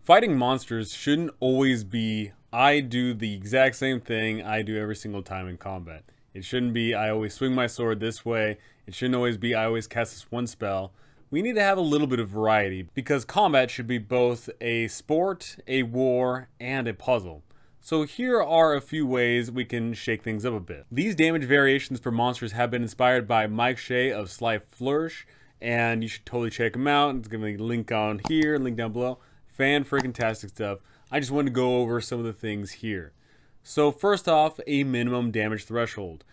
Fighting monsters shouldn't always be, I do the exact same thing I do every single time in combat. It shouldn't be, I always swing my sword this way. It shouldn't always be, I always cast this one spell. We need to have a little bit of variety, because combat should be both a sport, a war, and a puzzle. So here are a few ways we can shake things up a bit. These damage variations for monsters have been inspired by Mike Shea of Sly Flourish, and you should totally check him out. It's going to be a link on here, link down below. Fan-freaking-tastic stuff. I just wanted to go over some of the things here. So first off, a minimum damage threshold.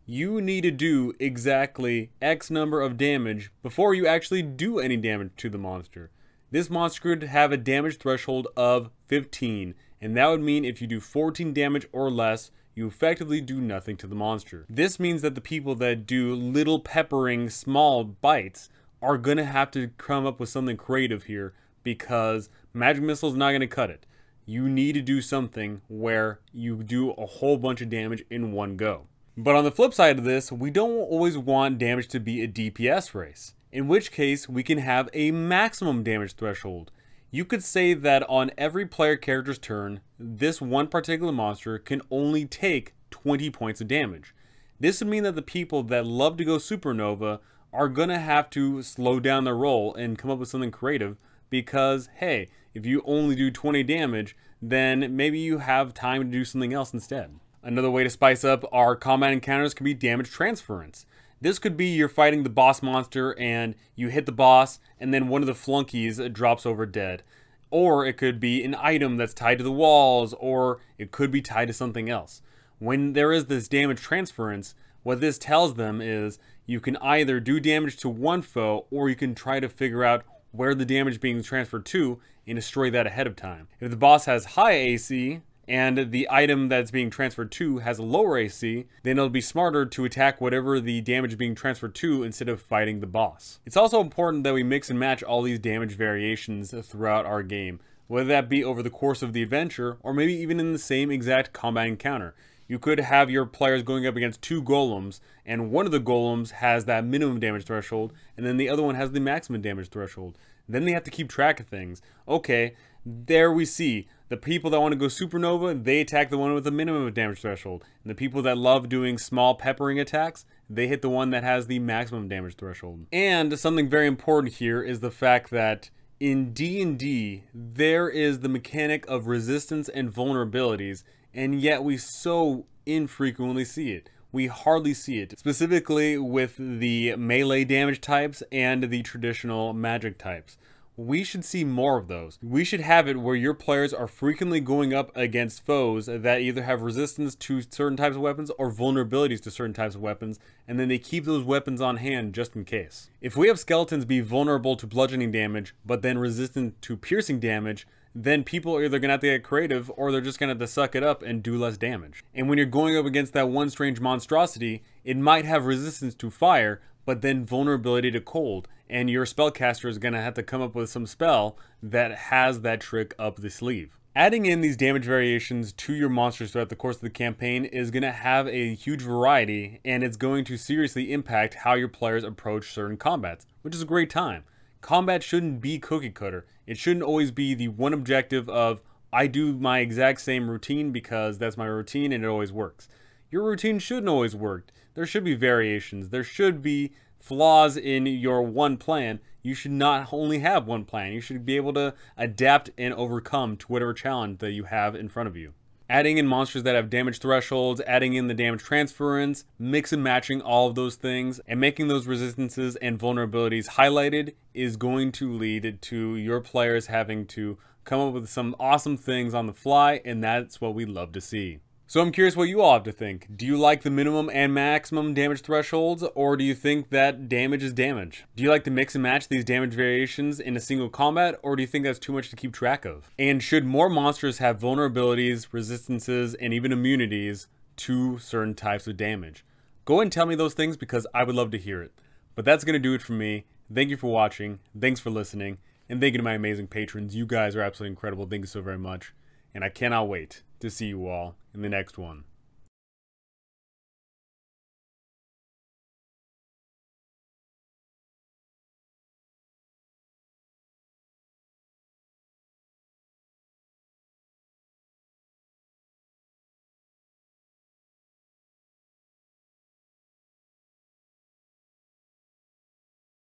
You need to do exactly X number of damage before you actually do any damage to the monster. This monster could have a damage threshold of 15, and that would mean if you do 14 damage or less, you effectively do nothing to the monster. This means that the people that do little peppering small bites are gonna have to come up with something creative here, because magic missile is not gonna cut it. You need to do something where you do a whole bunch of damage in one go. But on the flip side of this, we don't always want damage to be a DPS race, in which case we can have a maximum damage threshold. You could say that on every player character's turn, this one particular monster can only take 20 points of damage. This would mean that the people that love to go supernova are gonna have to slow down their roll and come up with something creative, because hey, if you only do 20 damage, then maybe you have time to do something else instead. Another way to spice up our combat encounters can be damage transference. This could be you're fighting the boss monster and you hit the boss and then one of the flunkies drops over dead. Or it could be an item that's tied to the walls, or it could be tied to something else. When there is this damage transference, what this tells them is you can either do damage to one foe, or you can try to figure out where the damage being transferred to and destroy that ahead of time. If the boss has high AC, and the item that's being transferred to has a lower AC, then it'll be smarter to attack whatever the damage being transferred to instead of fighting the boss. It's also important that we mix and match all these damage variations throughout our game, whether that be over the course of the adventure, or maybe even in the same exact combat encounter. You could have your players going up against two golems, and one of the golems has that minimum damage threshold, and then the other one has the maximum damage threshold. Then they have to keep track of things. Okay, there we see. The people that want to go supernova, they attack the one with the minimum damage threshold. And the people that love doing small peppering attacks, they hit the one that has the maximum damage threshold. And something very important here is the fact that in D&D, there is the mechanic of resistance and vulnerabilities, and yet we so infrequently see it. We hardly see it, specifically with the melee damage types and the traditional magic types. We should see more of those. We should have it where your players are frequently going up against foes that either have resistance to certain types of weapons or vulnerabilities to certain types of weapons, and then they keep those weapons on hand just in case. If we have skeletons be vulnerable to bludgeoning damage, but then resistant to piercing damage, then people are either going to have to get creative, or they're just going to have to suck it up and do less damage. And when you're going up against that one strange monstrosity, it might have resistance to fire, but then vulnerability to cold, and your spellcaster is going to have to come up with some spell that has that trick up the sleeve. Adding in these damage variations to your monsters throughout the course of the campaign is going to have a huge variety, and it's going to seriously impact how your players approach certain combats, which is a great time. Combat shouldn't be cookie cutter. It shouldn't always be the one objective of, I do my exact same routine because that's my routine and it always works. Your routine shouldn't always work. There should be variations. There should be flaws in your one plan. You should not only have one plan. You should be able to adapt and overcome to whatever challenge that you have in front of you. Adding in monsters that have damage thresholds, adding in the damage transference, mix and matching all of those things, and making those resistances and vulnerabilities highlighted is going to lead to your players having to come up with some awesome things on the fly, and that's what we love to see. So I'm curious what you all have to think. Do you like the minimum and maximum damage thresholds, or do you think that damage is damage? Do you like to mix and match these damage variations in a single combat, or do you think that's too much to keep track of? And should more monsters have vulnerabilities, resistances, and even immunities to certain types of damage? Go ahead and tell me those things, because I would love to hear it. But that's going to do it for me. Thank you for watching, thanks for listening, and thank you to my amazing patrons. You guys are absolutely incredible. Thank you so very much. And I cannot wait to see you all in the next one.